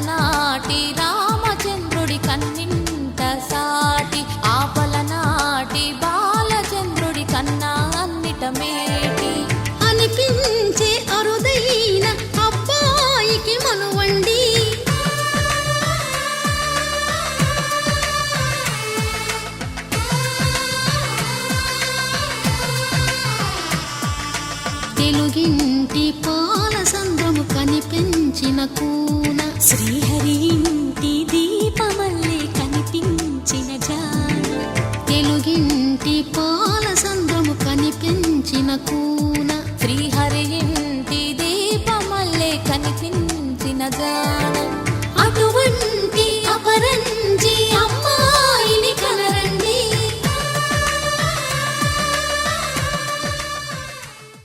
అలనాటి రామచంద్రుడి కన్నింట సాటి ఆపలనాటి బాలచంద్రుడి కన్నా అన్నిట మేటి అనిపించే అరుదైన అబ్బాయికి మనువండి తెలుగింటి పాల సంద్రము కనిపించిన కూన శ్రీహరి ఇంటి దీపమల్లే కనిపించిన జాన తెలుగింటి పాల సంద్రము కనిపించిన కూన శ్రీహరి ఇంటి దీపమల్లే కనిపించిన జాన